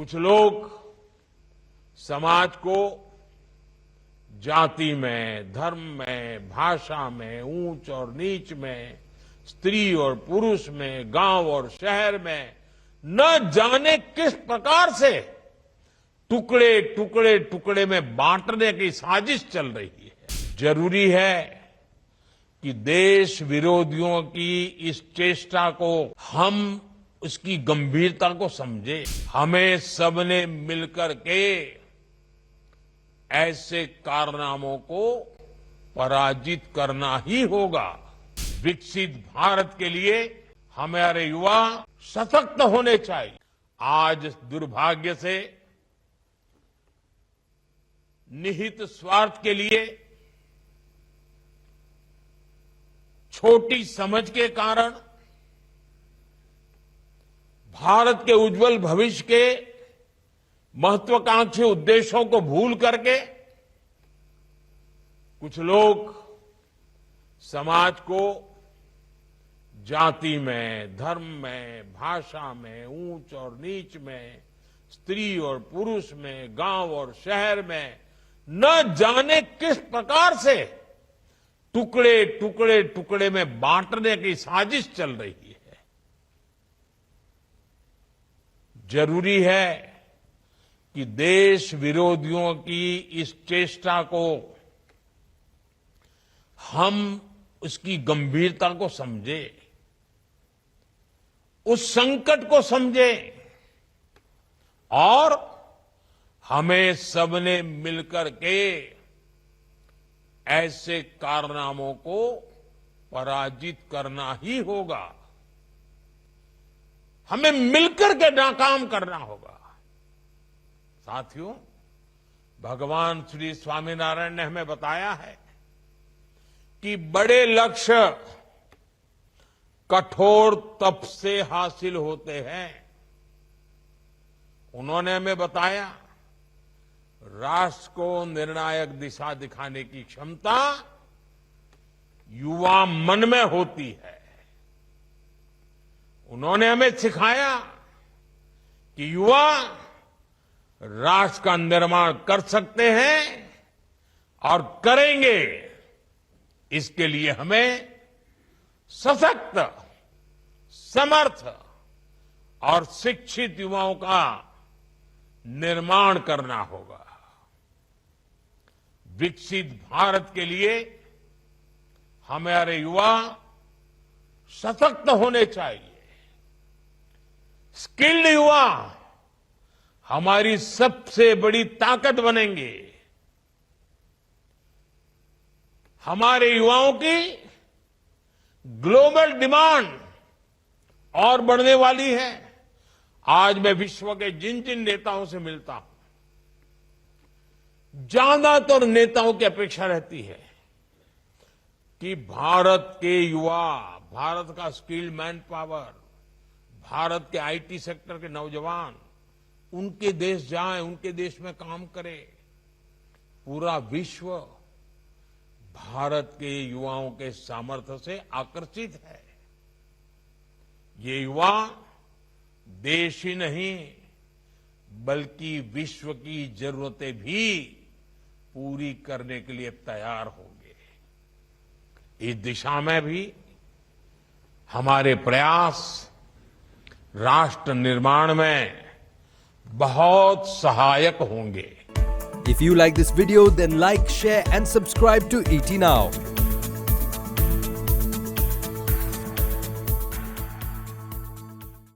कुछ लोग समाज को जाति में, धर्म में, भाषा में, ऊंच और नीच में, स्त्री और पुरुष में, गांव और शहर में न जाने किस प्रकार से टुकड़े टुकड़े टुकड़े में बांटने की साजिश चल रही है। जरूरी है कि देश विरोधियों की इस चेष्टा को हम उसकी गंभीरता को समझे। हमें सबने मिलकर के ऐसे कारनामों को पराजित करना ही होगा। विकसित भारत के लिए हमारे युवा सशक्त होने चाहिए। आज दुर्भाग्य से निहित स्वार्थ के लिए, छोटी समझ के कारण भारत के उज्जवल भविष्य के महत्वाकांक्षी उद्देश्यों को भूल करके कुछ लोग समाज को जाति में, धर्म में, भाषा में, ऊंच और नीच में, स्त्री और पुरुष में, गांव और शहर में न जाने किस प्रकार से टुकड़े टुकड़े टुकड़े में बांटने की साजिश चल रही है। जरूरी है कि देश विरोधियों की इस चेष्टा को हम उसकी गंभीरता को समझे, उस संकट को समझे और हमें सबने मिलकर के ऐसे कारनामों को पराजित करना ही होगा। हमें मिलकर के नाकाम करना होगा। साथियों, भगवान श्री स्वामीनारायण ने हमें बताया है कि बड़े लक्ष्य कठोर तप से हासिल होते हैं। उन्होंने हमें बताया, राष्ट्र को निर्णायक दिशा दिखाने की क्षमता युवा मन में होती है। उन्होंने हमें सिखाया कि युवा राष्ट्र का निर्माण कर सकते हैं और करेंगे। इसके लिए हमें सशक्त, समर्थ और शिक्षित युवाओं का निर्माण करना होगा। विकसित भारत के लिए हमारे युवा सशक्त होने चाहिए। स्किल्ड युवा हमारी सबसे बड़ी ताकत बनेंगे। हमारे युवाओं की ग्लोबल डिमांड और बढ़ने वाली है। आज मैं विश्व के जिन जिन नेताओं से मिलता हूं, ज्यादातर नेताओं की अपेक्षा रहती है कि भारत के युवा, भारत का स्किल्ड मैन पावर, भारत के आईटी सेक्टर के नौजवान उनके देश जाएं, उनके देश में काम करें। पूरा विश्व भारत के युवाओं के सामर्थ्य से आकर्षित है। ये युवा देश ही नहीं बल्कि विश्व की जरूरतें भी पूरी करने के लिए तैयार होंगे। इस दिशा में भी हमारे प्रयास राष्ट्र निर्माण में बहुत सहायक होंगे। If you like this video, then like, share and subscribe to ET Now.